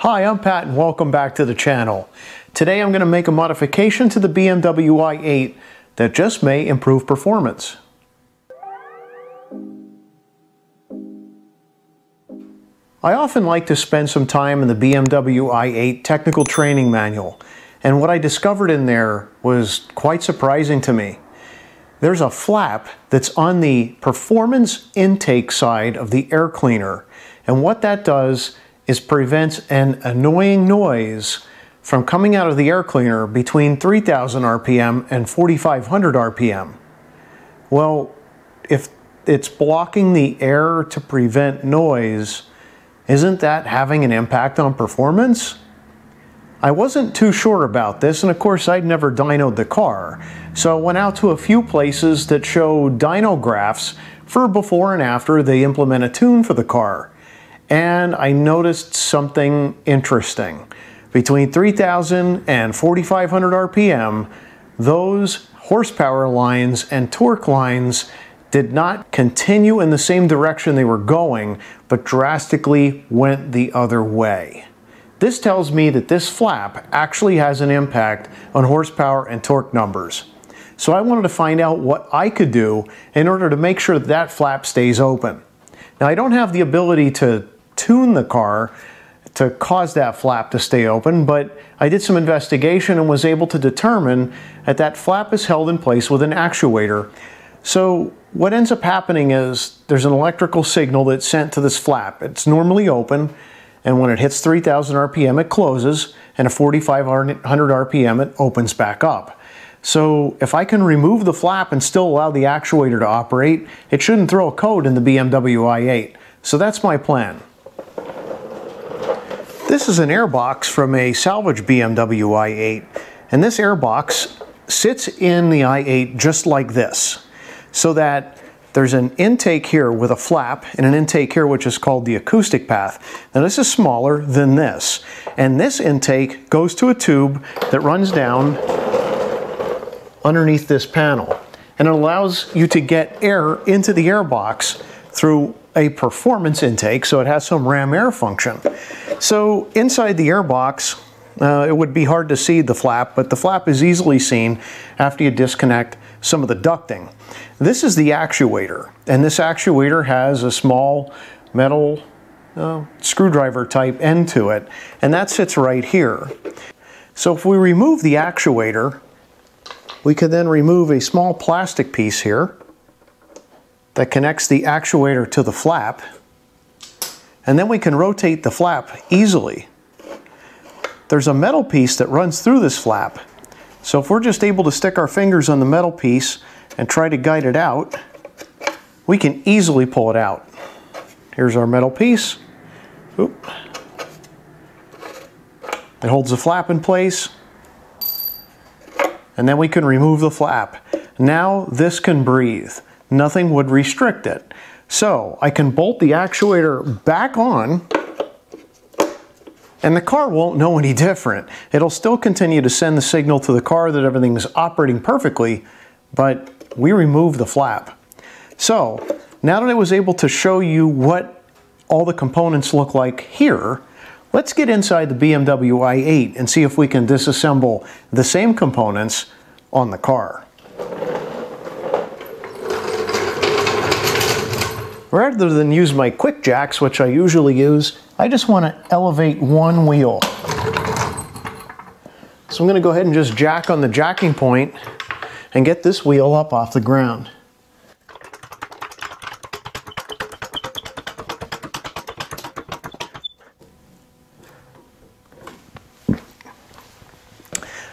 Hi, I'm Pat and welcome back to the channel. Today I'm going to make a modification to the BMW i8 that just may improve performance. I often like to spend some time in the BMW i8 technical training manual, and what I discovered in there was quite surprising to me. There's a flap that's on the performance intake side of the air cleaner, and what that does is prevents an annoying noise from coming out of the air cleaner between 3000 RPM and 4500 RPM. Well, if it's blocking the air to prevent noise, isn't that having an impact on performance? I wasn't too sure about this, and of course I'd never dynoed the car, so I went out to a few places that show dyno graphs for before and after they implement a tune for the car. And I noticed something interesting. Between 3000 and 4500 RPM, those horsepower lines and torque lines did not continue in the same direction they were going, but drastically went the other way. This tells me that this flap actually has an impact on horsepower and torque numbers. So I wanted to find out what I could do in order to make sure that that flap stays open. Now, I don't have the ability to tune the car to cause that flap to stay open, but I did some investigation and was able to determine that that flap is held in place with an actuator. So what ends up happening is there's an electrical signal that's sent to this flap. It's normally open, and when it hits 3000 RPM it closes, and at 4500 RPM it opens back up. So if I can remove the flap and still allow the actuator to operate, it shouldn't throw a code in the BMW i8. So that's my plan. This is an airbox from a salvage BMW i8, and this airbox sits in the i8 just like this, so that there's an intake here with a flap and an intake here which is called the acoustic path. Now this is smaller than this, and this intake goes to a tube that runs down underneath this panel, and it allows you to get air into the airbox through a performance intake, so it has some ram air function. So inside the airbox, it would be hard to see the flap, but the flap is easily seen after you disconnect some of the ducting. This is the actuator, and this actuator has a small metal screwdriver type end to it, and that sits right here. So if we remove the actuator, we could then remove a small plastic piece here that connects the actuator to the flap, and then we can rotate the flap easily. There's a metal piece that runs through this flap, so if we're just able to stick our fingers on the metal piece and try to guide it out, we can easily pull it out. Here's our metal piece. Oop. It holds the flap in place, and then we can remove the flap. Now this can breathe. Nothing would restrict it. So I can bolt the actuator back on, and the car won't know any different. It'll still continue to send the signal to the car that everything's operating perfectly, but we remove the flap. So now that I was able to show you what all the components look like here, let's get inside the BMW i8 and see if we can disassemble the same components on the car. Rather than use my quick jacks, which I usually use, I just want to elevate one wheel. So I'm going to go ahead and just jack on the jacking point and get this wheel up off the ground.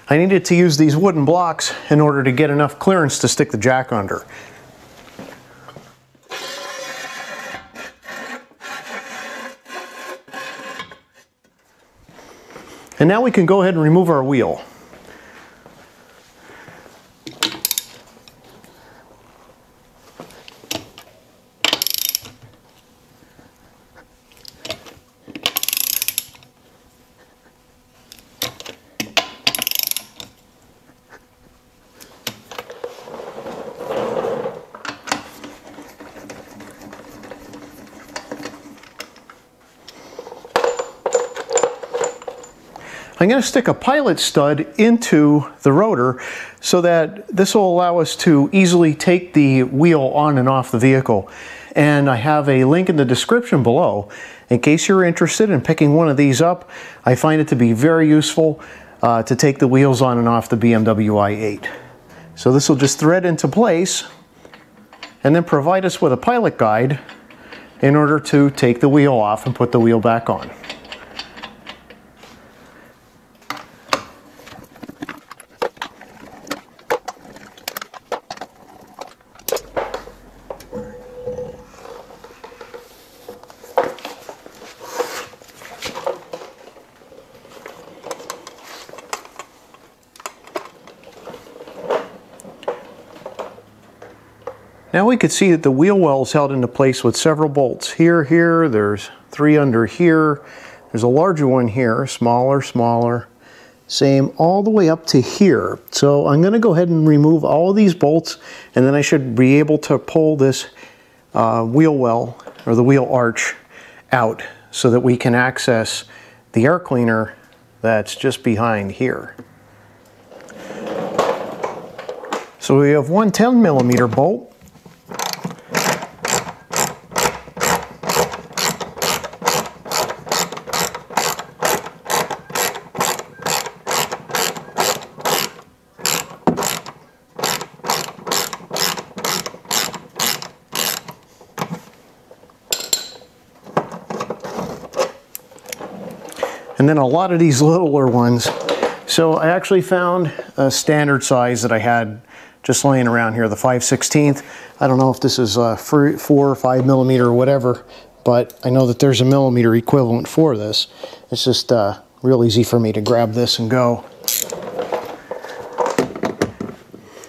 I needed to use these wooden blocks in order to get enough clearance to stick the jack under. And now we can go ahead and remove our wheel. I'm going to stick a pilot stud into the rotor so that this will allow us to easily take the wheel on and off the vehicle. And I have a link in the description below in case you're interested in picking one of these up. I find it to be very useful to take the wheels on and off the BMW i8. So this will just thread into place and then provide us with a pilot guide in order to take the wheel off and put the wheel back on. Now we could see that the wheel well is held into place with several bolts. Here, there's 3 under here. There's a larger one here, smaller. Same all the way up to here. So I'm going to go ahead and remove all of these bolts, and then I should be able to pull this wheel well, or the wheel arch, out so that we can access the air cleaner that's just behind here. So we have one 10mm bolt. And then a lot of these littler ones. So I actually found a standard size that I had just laying around here, the 5/16. I don't know if this is 4 or 5mm or whatever, but I know that there's a millimeter equivalent for this. It's just real easy for me to grab this and go.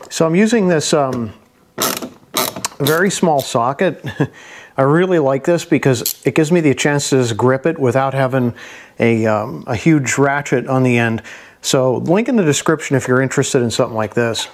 So I'm using this very small socket. I really like this because it gives me the chance to just grip it without having a huge ratchet on the end. So link in the description if you're interested in something like this.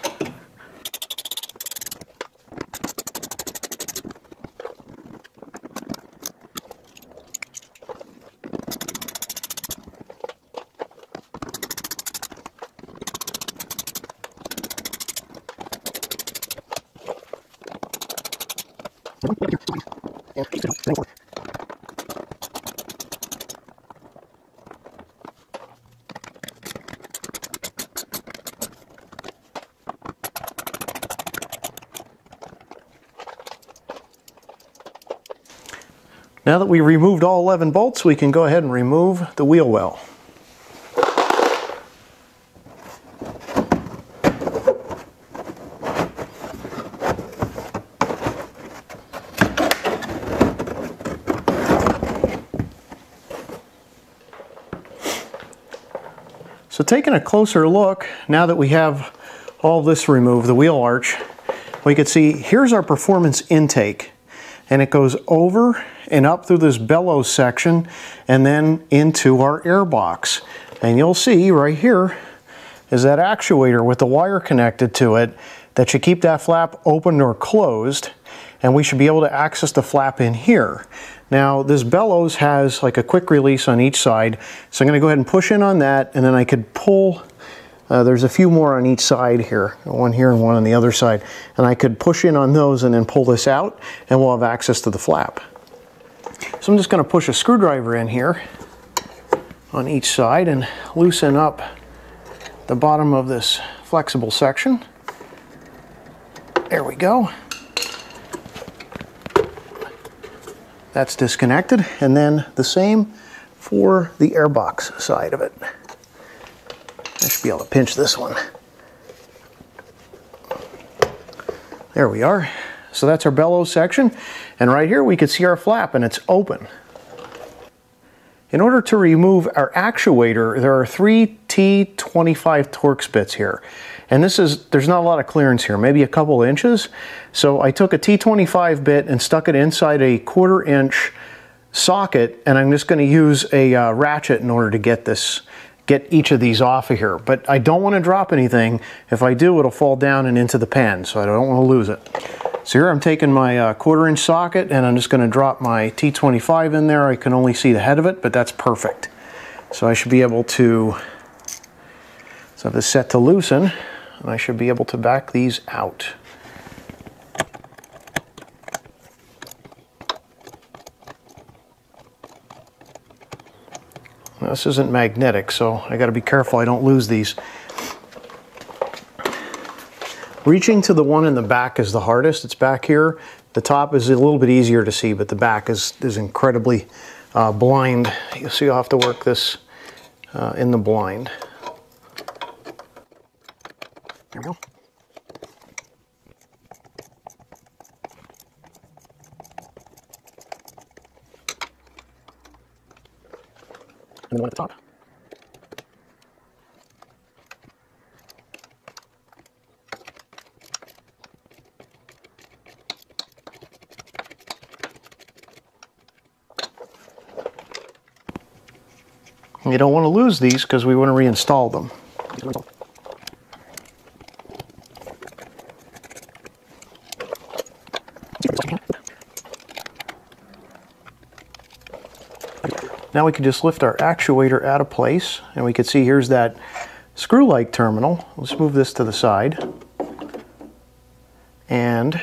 Now that we removed all 11 bolts, we can go ahead and remove the wheel well. So taking a closer look, now that we have all this removed, the wheel arch, we can see here's our performance intake. And it goes over and up through this bellows section and then into our airbox. And you'll see right here is that actuator with the wire connected to it that should keep that flap open or closed, and we should be able to access the flap in here. Now this bellows has like a quick release on each side, so I'm going to go ahead and push in on that, and then I could pull. There's a few more on each side here, one here and one on the other side, and I could push in on those and then pull this out, and we'll have access to the flap. So I'm just going to push a screwdriver in here on each side and loosen up the bottom of this flexible section. There we go. That's disconnected, and then the same for the airbox side of it. I should be able to pinch this one. There we are. So that's our bellows section, and right here we can see our flap and it's open. In order to remove our actuator, there are 3 T25 Torx bits here. And there's not a lot of clearance here, maybe a couple inches. So I took a T25 bit and stuck it inside a 1/4 inch socket, and I'm just going to use a ratchet in order to get each of these off of here. But I don't want to drop anything. If I do, it'll fall down and into the pan, so I don't want to lose it. So here I'm taking my 1/4 inch socket, and I'm just going to drop my T25 in there. I can only see the head of it, but that's perfect. So I should be able to So I have this set to loosen, and I should be able to back these out. Now, this isn't magnetic, so I got to be careful I don't lose these. Reaching to the one in the back is the hardest. It's back here. The top is a little bit easier to see, but the back is incredibly blind. So you'll have to work this in the blind. There we go. And the one at the top. You don't want to lose these because we want to reinstall them. Now we can just lift our actuator out of place, and we can see here's that screw-like terminal. Let's move this to the side. And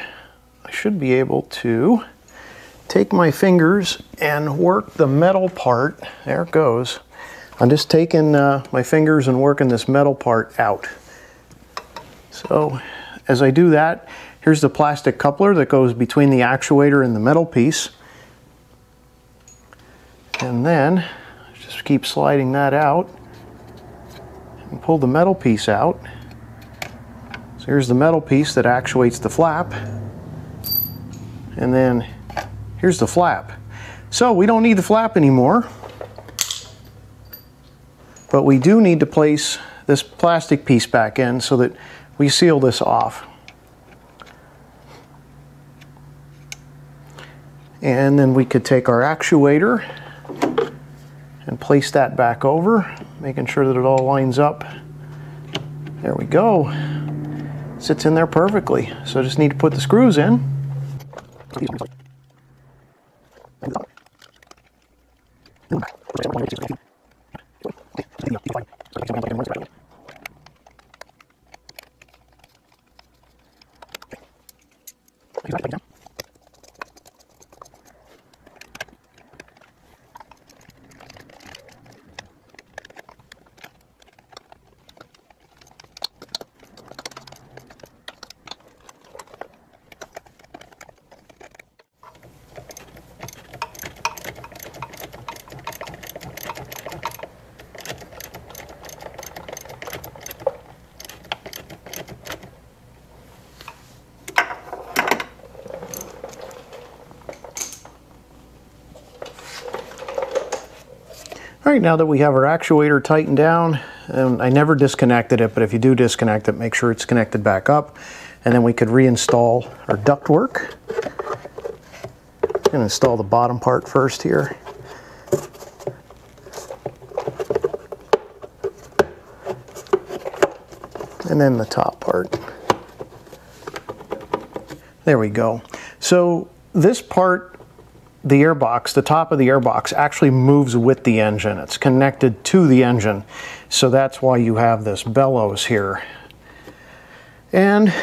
I should be able to take my fingers and work the metal part. There it goes. I'm just taking my fingers and working this metal part out. So as I do that, here's the plastic coupler that goes between the actuator and the metal piece. And then just keep sliding that out and pull the metal piece out. So here's the metal piece that actuates the flap. And then here's the flap. So we don't need the flap anymore. But we do need to place this plastic piece back in so that we seal this off. And then we could take our actuator and place that back over, making sure that it all lines up. There we go. Sits in there perfectly. So I just need to put the screws in. All right, now that we have our actuator tightened down, and I never disconnected it, but if you do disconnect it, make sure it's connected back up, and then we could reinstall our ductwork. I'm going to install the bottom part first here. And then the top part. There we go. So this part, the airbox, the top of the airbox actually moves with the engine. It's connected to the engine. So that's why you have this bellows here. And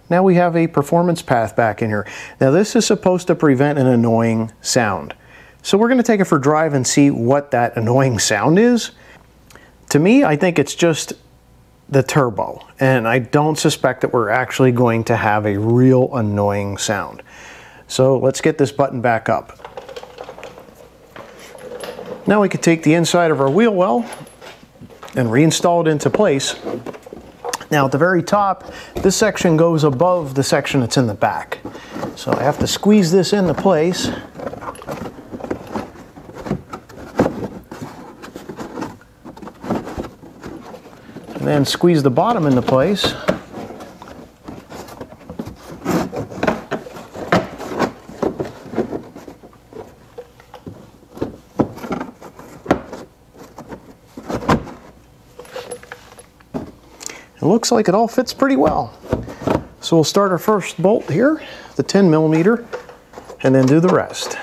now we have a performance path back in here. Now this is supposed to prevent an annoying sound. So we're going to take it for a drive and see what that annoying sound is. To me, I think it's just the turbo. And I don't suspect that we're actually going to have a real annoying sound. So let's get this button back up. Now we can take the inside of our wheel well and reinstall it into place. Now at the very top, this section goes above the section that's in the back. So I have to squeeze this into place. And then squeeze the bottom into place. It looks like it all fits pretty well. So we'll start our first bolt here, the 10mm, and then do the rest.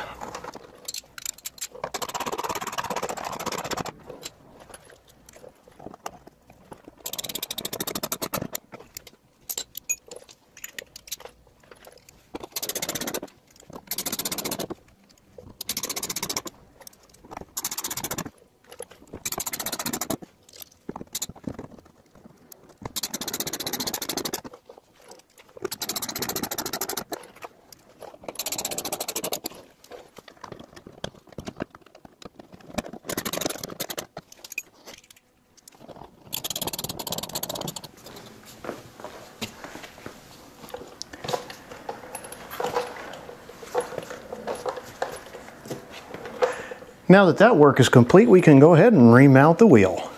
Now that that work is complete, we can go ahead and remount the wheel.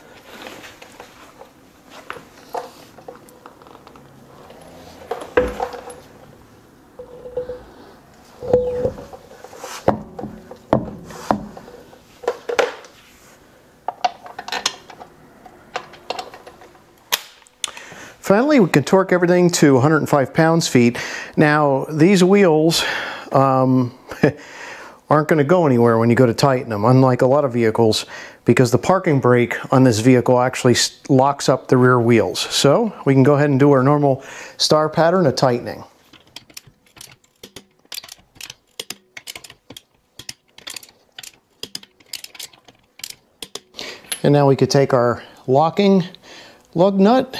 Finally, we can torque everything to 105 pounds-feet. Now, these wheels aren't going to go anywhere when you go to tighten them, unlike a lot of vehicles, because the parking brake on this vehicle actually locks up the rear wheels. So we can go ahead and do our normal star pattern of tightening. And now we could take our locking lug nut,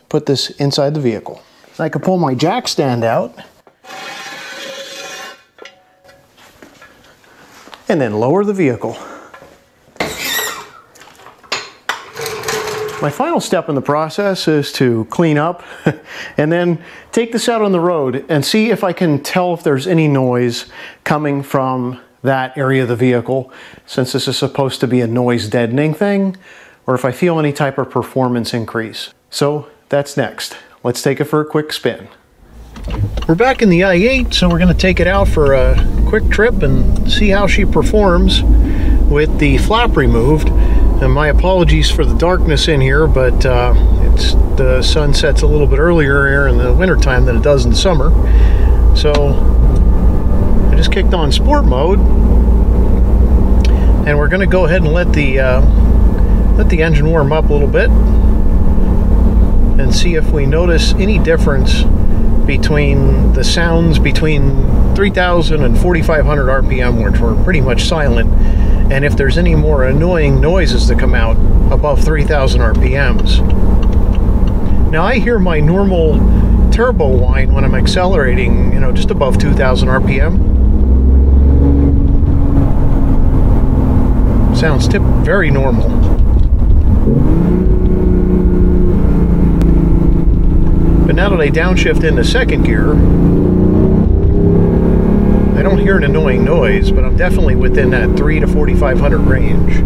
put this inside the vehicle. I can pull my jack stand out and then lower the vehicle. My final step in the process is to clean up and then take this out on the road and see if I can tell if there's any noise coming from that area of the vehicle, since this is supposed to be a noise deadening thing, or if I feel any type of performance increase. So that's next. Let's take it for a quick spin. We're back in the i8, so we're going to take it out for a quick trip and see how she performs with the flap removed. And my apologies for the darkness in here, but the sun sets a little bit earlier here in the wintertime than it does in the summer. So I just kicked on sport mode, and we're going to go ahead and let the engine warm up a little bit and see if we notice any difference between the sounds between 3,000 and 4,500 RPM, which were pretty much silent, and if there's any more annoying noises that come out above 3,000 RPMs. Now I hear my normal turbo whine when I'm accelerating, just above 2,000 RPM. Sounds very normal. But now that I downshift into second gear, I don't hear an annoying noise, but I'm definitely within that 3,000 to 4,500 range.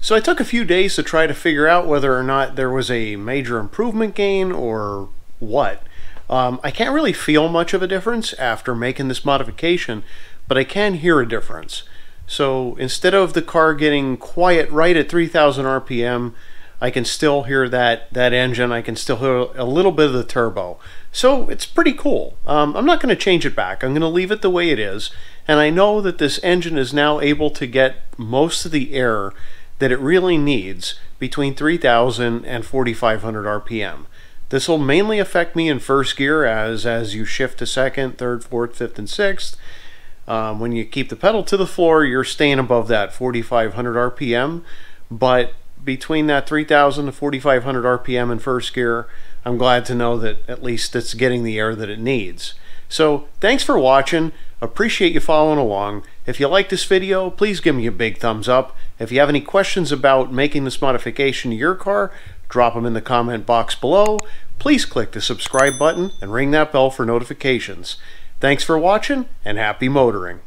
So I took a few days to try to figure out whether or not there was a major improvement gain or what. I can't really feel much of a difference after making this modification, but I can hear a difference. So instead of the car getting quiet right at 3,000 RPM, I can still hear that engine. I can still hear a little bit of the turbo. So it's pretty cool. I'm not going to change it back. I'm going to leave it the way it is. And I know that this engine is now able to get most of the air that it really needs between 3,000 and 4,500 RPM. This will mainly affect me in first gear as you shift to second, third, fourth, fifth, and sixth. When you keep the pedal to the floor, you're staying above that 4,500 RPM, but between that 3,000 to 4,500 RPM in first gear, I'm glad to know that at least it's getting the air that it needs. So thanks for watching. Appreciate you following along. If you like this video, please give me a big thumbs up. If you have any questions about making this modification to your car, drop them in the comment box below. Please click the subscribe button and ring that bell for notifications. Thanks for watching, and happy motoring.